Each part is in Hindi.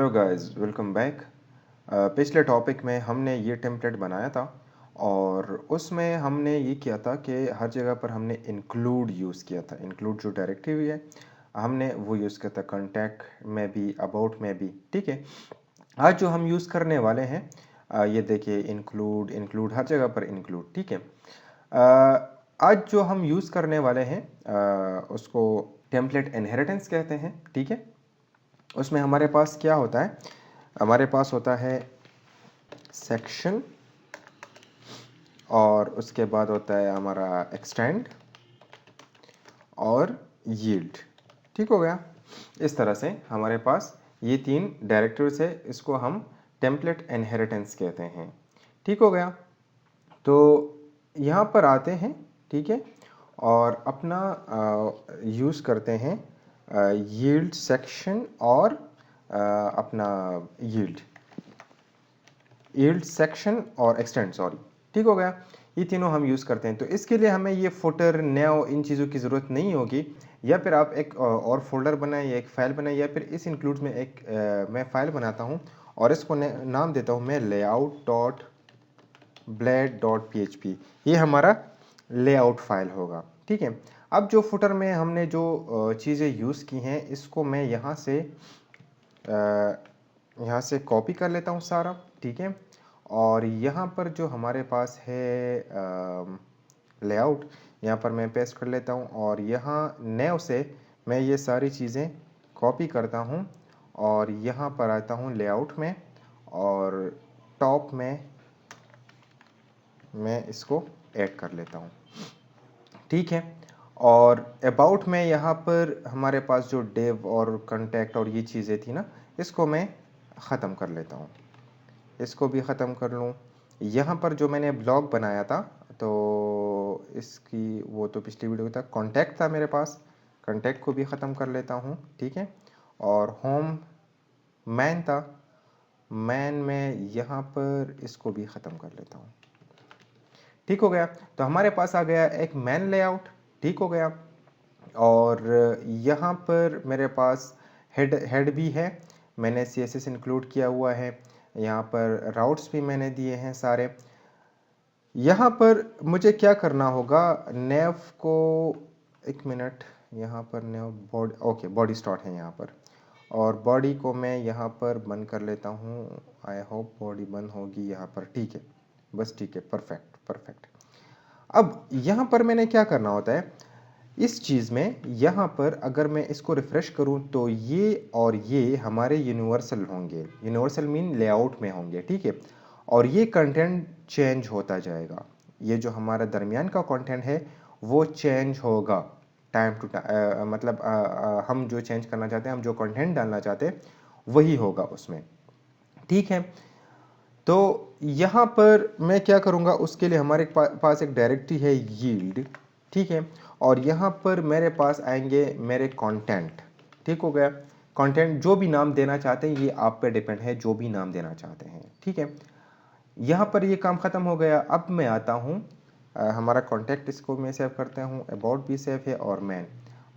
Hello guys, welcome back. पिछले टॉपिक में हमने ये टेम्पलेट बनाया था और उसमें हमने ये किया था कि हर जगह पर हमने इंक्लूड यूज़ किया था। इंक्लूड जो डायरेक्टरी है हमने वो यूज़ किया था, कॉन्टैक्ट में भी, अबाउट में भी। ठीक है, आज जो हम यूज़ करने वाले हैं ये देखिए, इंक्लूड इंक्लूड हर जगह पर इंक्लूड। ठीक है, आज जो हम यूज़ करने वाले हैं उसको टेम्पलेट इनहेरिटेंस कहते हैं। ठीक है, उसमें हमारे पास क्या होता है, हमारे पास होता है सेक्शन और उसके बाद होता है हमारा एक्सटेंड और यील्ड। ठीक हो गया। इस तरह से हमारे पास ये तीन डायरेक्टरीज है, इसको हम टेम्पलेट इनहेरिटेंस कहते हैं। ठीक हो गया। तो यहाँ पर आते हैं, ठीक है, और अपना यूज़ करते हैं यील्ड सेक्शन और अपना यील्ड सेक्शन और एक्सटेंड, सॉरी। ठीक हो गया, ये तीनों हम यूज़ करते हैं। तो इसके लिए हमें ये फुटर, नेव, इन चीज़ों की ज़रूरत नहीं होगी। या फिर आप एक और फोल्डर बनाएं या एक फ़ाइल बनाएं, या फिर इस इंक्लूड में एक मैं फ़ाइल बनाता हूँ और इसको नाम देता हूँ मैं layout.blade.php। ये हमारा लेआउट फाइल होगा। ठीक है, अब जो फुटर में हमने जो चीज़ें यूज़ की हैं, इसको मैं यहाँ से कॉपी कर लेता हूँ सारा। ठीक है, और यहाँ पर जो हमारे पास है लेआउट, यहाँ पर मैं पेस्ट कर लेता हूँ और यहाँ नेव से मैं ये सारी चीज़ें कॉपी करता हूँ और यहाँ पर आता हूँ लेआउट में और टॉप में मैं इसको ऐड कर लेता हूँ। ठीक है, और अबाउट में यहाँ पर हमारे पास जो डेव और कॉन्टैक्ट और ये चीज़ें थी ना, इसको मैं ख़त्म कर लेता हूँ। इसको भी ख़त्म कर लूँ। यहाँ पर जो मैंने ब्लॉग बनाया था, तो इसकी वो तो पिछली वीडियो था, कॉन्टैक्ट था मेरे पास, कॉन्टैक्ट को भी ख़त्म कर लेता हूँ। ठीक है, और होम मैन था, मैन में यहाँ पर इसको भी ख़त्म कर लेता हूँ। ठीक हो गया, तो हमारे पास आ गया एक मैन लेआउट। ठीक हो गया, और यहाँ पर मेरे पास हेड भी है, मैंने CSS इंक्लूड किया हुआ है। यहाँ पर राउट्स भी मैंने दिए हैं सारे। यहाँ पर मुझे क्या करना होगा, नेव को, एक मिनट, यहाँ पर नेव बॉडी, ओके, बॉडी स्टार्ट है यहाँ पर, और बॉडी को मैं यहाँ पर बंद कर लेता हूँ। आई होप बॉडी बंद होगी यहाँ पर। ठीक है, बस ठीक है, परफेक्ट परफेक्ट। अब यहाँ पर मैंने क्या करना होता है, इस चीज़ में यहाँ पर अगर मैं इसको रिफ़्रेश करूँ तो ये और ये हमारे यूनिवर्सल होंगे। यूनिवर्सल मीन लेआउट में होंगे। ठीक है, और ये कंटेंट चेंज होता जाएगा। ये जो हमारा दरमियान का कंटेंट है वो चेंज होगा टाइम टू टाइम, मतलब हम जो चेंज करना चाहते हैं, हम जो कंटेंट डालना चाहते हैं वही होगा उसमें। ठीक है, तो यहाँ पर मैं क्या करूँगा, उसके लिए हमारे पास एक डायरेक्टरी है यील्ड। ठीक है, और यहाँ पर मेरे पास आएंगे मेरे कंटेंट। ठीक हो गया, कंटेंट जो भी नाम देना चाहते हैं, ये आप पे डिपेंड है, जो भी नाम देना चाहते हैं। ठीक है, यहाँ पर ये काम ख़त्म हो गया। अब मैं आता हूँ हमारा कॉन्टैक्ट, इसको मैं सेव करता हूँ, अबाउट भी सेव है और मैन,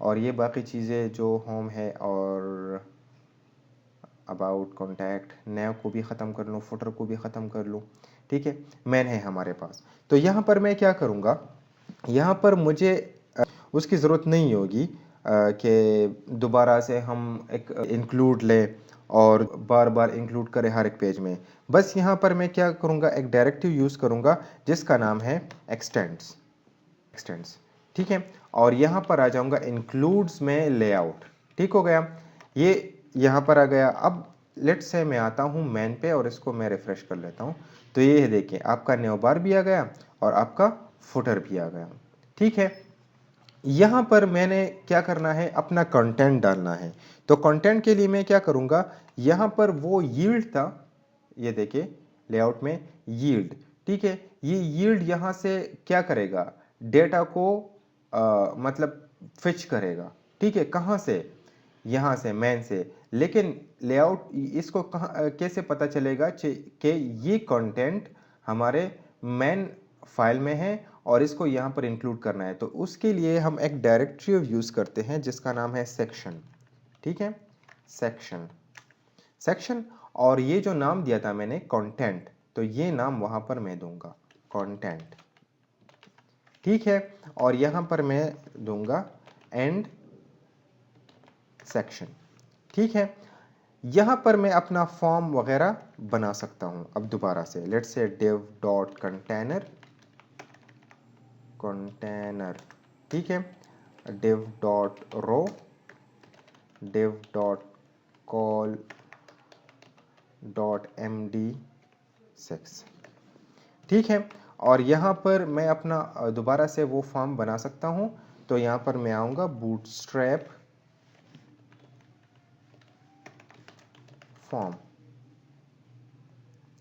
और ये बाकी चीज़ें जो होम है और अबाउट, कॉन्टैक्ट, नेव को भी ख़त्म कर लूँ, फुटर को भी ख़त्म कर लूँ। ठीक है, मैन है हमारे पास। तो यहाँ पर मैं क्या करूँगा, यहाँ पर मुझे उसकी ज़रूरत नहीं होगी कि दोबारा से हम एक इंक्लूड लें और बार बार इंक्लूड करें हर एक पेज में। बस यहाँ पर मैं क्या करूँगा, एक डायरेक्टिव यूज़ करूँगा जिसका नाम है एक्सटेंड्स। ठीक है, और यहाँ पर आ जाऊँगा इंक्लूड्स में लेआउट। ठीक हो गया, ये यहाँ पर आ गया। अब लेट्स से मैं आता हूँ मैन पे और इसको मैं रिफ़्रेश कर लेता हूँ, तो ये देखिए आपका न्यू बार भी आ गया और आपका फुटर भी आ गया। ठीक है, यहाँ पर मैंने क्या करना है, अपना कंटेंट डालना है। तो कंटेंट के लिए मैं क्या करूँगा, यहाँ पर वो यील्ड था, ये देखिए लेआउट में यील्ड। ठीक है, ये यील्ड यहाँ से क्या करेगा, डेटा को मतलब फिच करेगा। ठीक है, कहाँ से, यहाँ से, मैन से। लेकिन लेआउट इसको कहाँ कैसे पता चलेगा कि ये कंटेंट हमारे मैन फाइल में है और इसको यहाँ पर इंक्लूड करना है। तो उसके लिए हम एक डायरेक्टरी यूज़ करते हैं जिसका नाम है सेक्शन। ठीक है, सेक्शन सेक्शन, और ये जो नाम दिया था मैंने कंटेंट, तो ये नाम वहां पर मैं दूंगा कंटेंट, ठीक है। और यहां पर मैं दूंगा एंड सेक्शन, ठीक है। यहां पर मैं अपना फॉर्म वगैरह बना सकता हूं। अब दोबारा से let's say div dot container, container, ठीक है, div dot row, div dot col dot md6, ठीक है। और यहाँ पर मैं अपना दोबारा से वो फॉर्म बना सकता हूँ। तो यहाँ पर मैं आऊँगा बूटस्ट्रैप फॉर्म,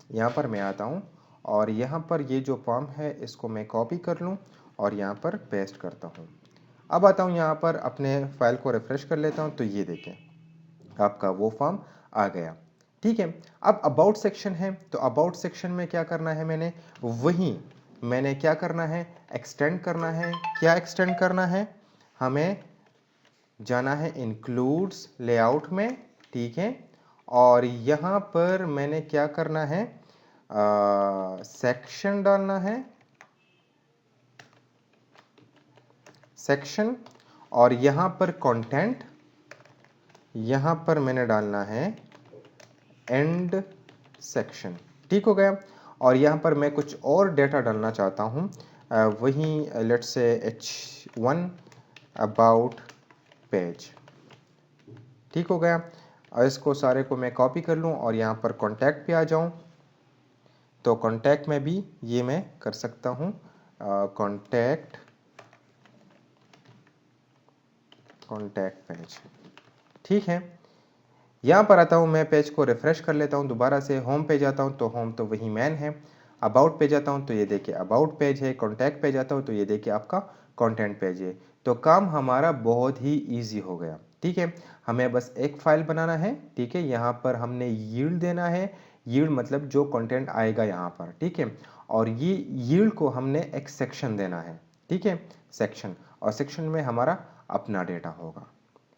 यहाँ पर मैं आता हूँ और यहाँ पर ये जो फॉर्म है इसको मैं कॉपी कर लूँ और यहाँ पर पेस्ट करता हूँ। अब आता हूँ यहाँ पर अपने फाइल को रिफ्रेश कर लेता हूँ, तो ये देखें आपका वो फॉर्म आ गया, ठीक है। अब अबाउट सेक्शन है, तो अबाउट सेक्शन में क्या करना है, मैंने क्या करना है, एक्सटेंड करना है। क्या एक्सटेंड करना है, हमें जाना है इंक्लूड्स लेआउट में, ठीक है। और यहाँ पर मैंने क्या करना है, सेक्शन डालना है, सेक्शन, और यहाँ पर कंटेंट, यहाँ पर मैंने डालना है एंड सेक्शन, ठीक हो गया। और यहाँ पर मैं कुछ और डेटा डालना चाहता हूँ, वही let's say h1 about page, ठीक हो गया। और इसको सारे को मैं कॉपी कर लूँ और यहाँ पर कॉन्टैक्ट पे आ जाऊँ, तो कॉन्टैक्ट में भी ये मैं कर सकता हूँ, कॉन्टैक्ट पेज, ठीक है। यहाँ पर आता हूँ, मैं पेज को रिफ्रेश कर लेता हूँ, दोबारा से होम पे जाता हूँ, तो होम तो वही मैन है। अबाउट पे जाता हूँ तो ये देखिए अबाउट पेज है, कॉन्टैक्ट पे जाता हूँ तो ये देखिए आपका कंटेंट पेज है। तो काम हमारा बहुत ही इजी हो गया, ठीक है। हमें बस एक फाइल बनाना है, ठीक है। यहाँ पर हमने यील्ड देना है, यील्ड मतलब जो कंटेंट आएगा यहाँ पर, ठीक है। और ये यील्ड को हमने एक सेक्शन देना है, ठीक है, सेक्शन, और सेक्शन में हमारा अपना डेटा होगा,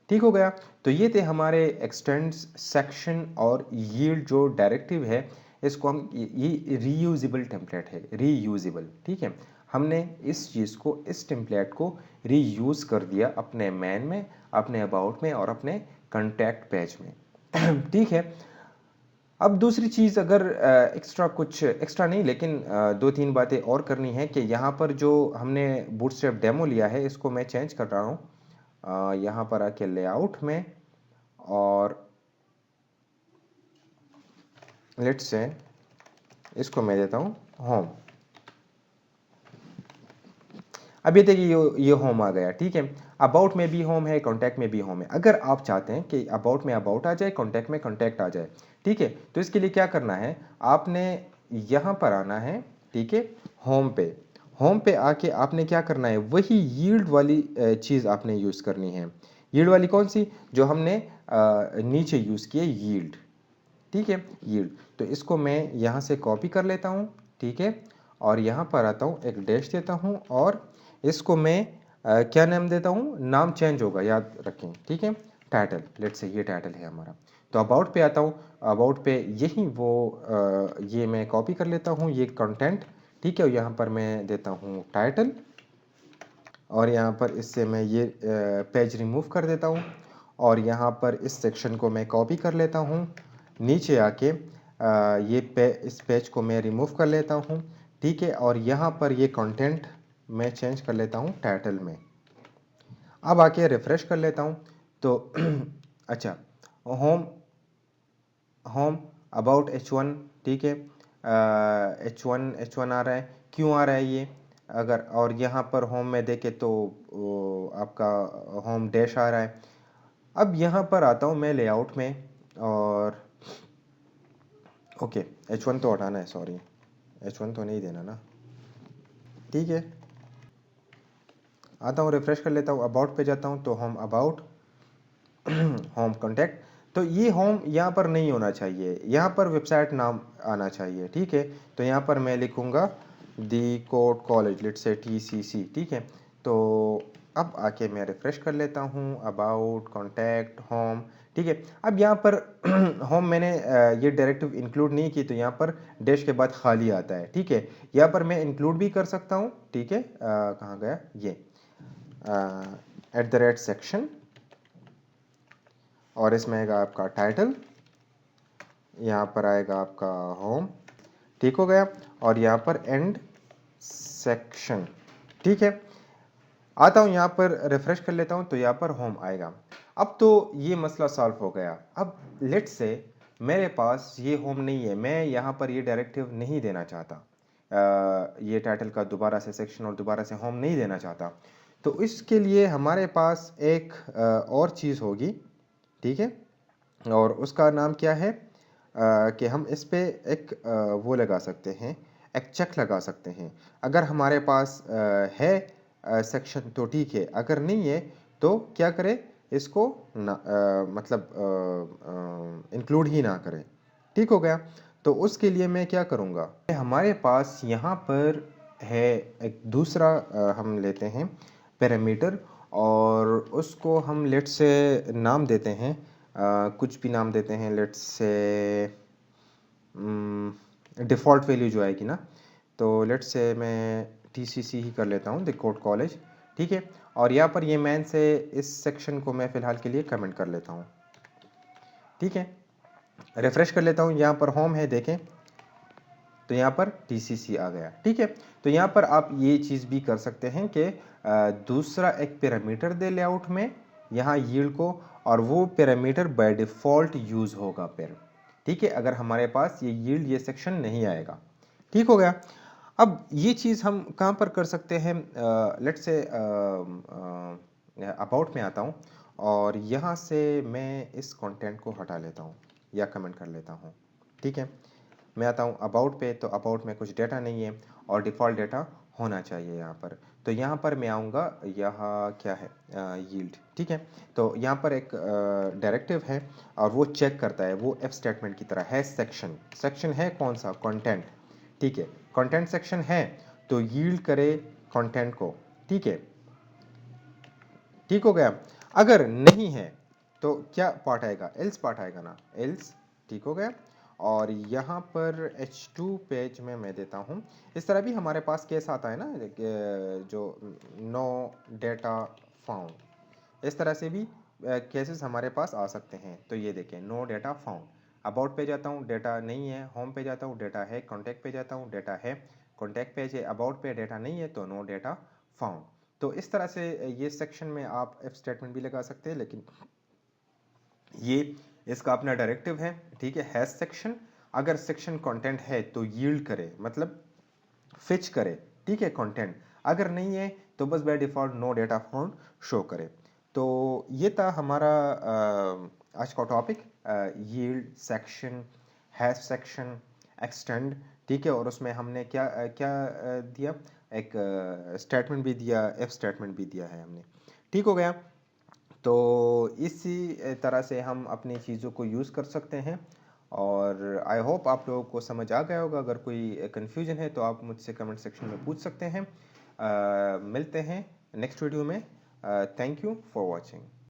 ठीक हो गया। तो ये थे हमारे एक्सटेंड, सेक्शन और यील्ड जो डायरेक्टिव है, इसको हम, ये रीयूजेबल टेम्पलेट है, रीयूजेबल, ठीक है। हमने इस चीज़ को, इस टेम्पलेट को रीयूज कर दिया अपने मैन में, अपने अबाउट में और अपने कॉन्टैक्ट पेज में ठीक है। अब दूसरी चीज़, अगर एक्स्ट्रा कुछ एक्स्ट्रा नहीं, लेकिन दो तीन बातें और करनी है कि यहाँ पर जो हमने बूटस्ट्रैप डेमो लिया है इसको मैं चेंज कर रहा हूँ, यहाँ पर आके लेआउट में, और लेट्स से इसको मैं देता हूँ होम। अब ये देखिए ये होम आ गया, ठीक है। अबाउट में भी होम है, कॉन्टैक्ट में भी होम है। अगर आप चाहते हैं कि अबाउट में अबाउट आ जाए, कॉन्टैक्ट में कॉन्टैक्ट आ जाए, ठीक है, तो इसके लिए क्या करना है, आपने यहाँ पर आना है, ठीक है, होम पे। होम पे आके आपने क्या करना है, वही यील्ड वाली चीज़ आपने यूज़ करनी है। यील्ड वाली कौन सी, जो हमने नीचे यूज़ किए, यील्ड, ठीक है, यील्ड। तो इसको मैं यहाँ से कॉपी कर लेता हूँ, ठीक है। और यहाँ पर आता हूँ, एक डैश देता हूँ और इसको मैं क्या नाम देता हूँ, नाम चेंज होगा, याद रखें, ठीक है, टाइटल, लेट्स से ये टाइटल है हमारा। तो अबाउट पे आता हूँ, अबाउट पे यही वो ये मैं कॉपी कर लेता हूँ, ये कंटेंट, ठीक है। यहाँ पर मैं देता हूँ टाइटल, और यहाँ पर इससे मैं ये पेज रिमूव कर देता हूँ, और यहाँ पर इस सेक्शन को मैं कॉपी कर लेता हूँ, नीचे आके इस पेज को मैं रिमूव कर लेता हूँ, ठीक है। और यहाँ पर ये कंटेंट मैं चेंज कर लेता हूँ टाइटल में। अब आके रिफ्रेश कर लेता हूँ, तो अच्छा, होम, होम अबाउट h1, ठीक है, h1 आ रहा है, क्यों आ रहा है ये, अगर, और यहाँ पर होम में देखे तो आपका होम डैश आ रहा है। अब यहाँ पर आता हूँ मैं लेआउट में, और ओके, h1 तो हटाना है, सॉरी, h1 तो नहीं देना ना, ठीक है। आता हूँ, रिफ्रेश कर लेता हूँ, अबाउट पे जाता हूँ, तो होम अबाउट, होम कॉन्टैक्ट। तो ये होम यहाँ पर नहीं होना चाहिए, यहाँ पर वेबसाइट नाम आना चाहिए, ठीक है। तो यहाँ पर मैं लिखूँगा दी code college, let's say TCC, ठीक है। तो अब आके मैं रिफ्रेश कर लेता हूँ, अबाउट, कॉन्टैक्ट, होम, ठीक है। अब यहाँ पर होम मैंने ये डायरेक्टिव इंक्लूड नहीं की, तो यहाँ पर डैश के बाद खाली आता है, ठीक है। यहाँ पर मैं इंक्लूड भी कर सकता हूँ, ठीक है। कहाँ गया ये, @section, और इसमें आएगा आपका टाइटल, यहाँ पर आएगा आपका होम, ठीक हो गया, और यहाँ पर एंड सेक्शन, ठीक है। आता हूँ यहाँ पर रिफ्रेश कर लेता हूँ, तो यहाँ पर होम आएगा। अब तो ये मसला सॉल्व हो गया। अब लेट्स से मेरे पास ये होम नहीं है, मैं यहाँ पर ये डायरेक्टिव नहीं देना चाहता, ये टाइटल का दोबारा से सेक्शन और दोबारा से होम नहीं देना चाहता, तो इसके लिए हमारे पास एक और चीज़ होगी, ठीक है। और उसका नाम क्या है कि हम इस पे एक वो लगा सकते हैं, एक चेक लगा सकते हैं। अगर हमारे पास है सेक्शन तो ठीक है, अगर नहीं है तो क्या करें, इसको ना मतलब इंक्लूड ही ना करें, ठीक हो गया। तो उसके लिए मैं क्या करूँगा, हमारे पास यहाँ पर है एक दूसरा हम लेते हैं पैरामीटर, और उसको हम लेट से नाम देते हैं, कुछ भी नाम देते हैं, लेट्स से डिफ़ॉल्ट वैल्यू जो आएगी ना, तो लेट्स से मैं TCC ही कर लेता हूँ, द कोड कॉलेज, ठीक है। और यहाँ पर ये मैन से इस सेक्शन को मैं फ़िलहाल के लिए कमेंट कर लेता हूँ, ठीक है। रिफ्रेश कर लेता हूँ, यहाँ पर होम है देखें, तो यहाँ पर TCC आ गया, ठीक है। तो यहाँ पर आप ये चीज़ भी कर सकते हैं कि दूसरा एक पैरामीटर दे लेआउट में यहाँ यील्ड को, और वो पैरामीटर बाय डिफ़ॉल्ट यूज़ होगा फिर, ठीक है, अगर हमारे पास ये यील्ड ये सेक्शन नहीं आएगा, ठीक हो गया। अब ये चीज़ हम कहाँ पर कर सकते हैं, लेट्स से अबाउट में आता हूँ, और यहाँ से मैं इस कंटेंट को हटा लेता हूँ या कमेंट कर लेता हूँ, ठीक है। मैं आता हूँ अबाउट पे, तो अबाउट में कुछ डेटा नहीं है और डिफ़ॉल्ट डेटा होना चाहिए यहाँ पर। तो यहाँ पर मैं आऊँगा, यहाँ क्या है, यील्ड, ठीक है। तो यहाँ पर एक डायरेक्टिव है और वो चेक करता है, वो एफ स्टेटमेंट की तरह है। सेक्शन, सेक्शन है कौन सा, कंटेंट, ठीक है। कंटेंट सेक्शन है तो यील्ड करे कंटेंट को, ठीक है, ठीक हो गया। अगर नहीं है तो क्या पार्ट आएगा, एल्स पार्ट आएगा ना, एल्स, ठीक हो गया। और यहाँ पर H2 पेज में मैं देता हूँ, इस तरह भी हमारे पास केस आता है ना, जो नो डेटा फाउंड, इस तरह से भी केसेस हमारे पास आ सकते हैं। तो ये देखें, नो डेटा फाउंड, अबाउट पे जाता हूँ डेटा नहीं है, होम पे जाता हूँ डेटा है, कॉन्टैक्ट पे जाता हूँ डेटा है, कॉन्टैक्ट पेज है, अबाउट पे डेटा नहीं है तो नो डेटा फाउंड। तो इस तरह से ये सेक्शन में आप इफ स्टेटमेंट भी लगा सकते हैं, लेकिन ये इसका अपना डायरेक्टिव है, ठीक है, हैश सेक्शन। अगर सेक्शन कंटेंट है तो यील्ड करे, मतलब फिच करे, ठीक है, कंटेंट। अगर नहीं है तो बस by default no data found show करे। तो ये था हमारा आज का topic, yield, section, hash section, extend, ठीक है। और उसमें हमने क्या क्या दिया, एक स्टेटमेंट भी दिया, एफ स्टेटमेंट भी दिया है हमने, ठीक हो गया। तो इसी तरह से हम अपनी चीज़ों को यूज़ कर सकते हैं, और आई होप आप लोगों को समझ आ गया होगा। अगर कोई कन्फ्यूजन है तो आप मुझसे कमेंट सेक्शन में पूछ सकते हैं। मिलते हैं नेक्स्ट वीडियो में। Thank you for watching.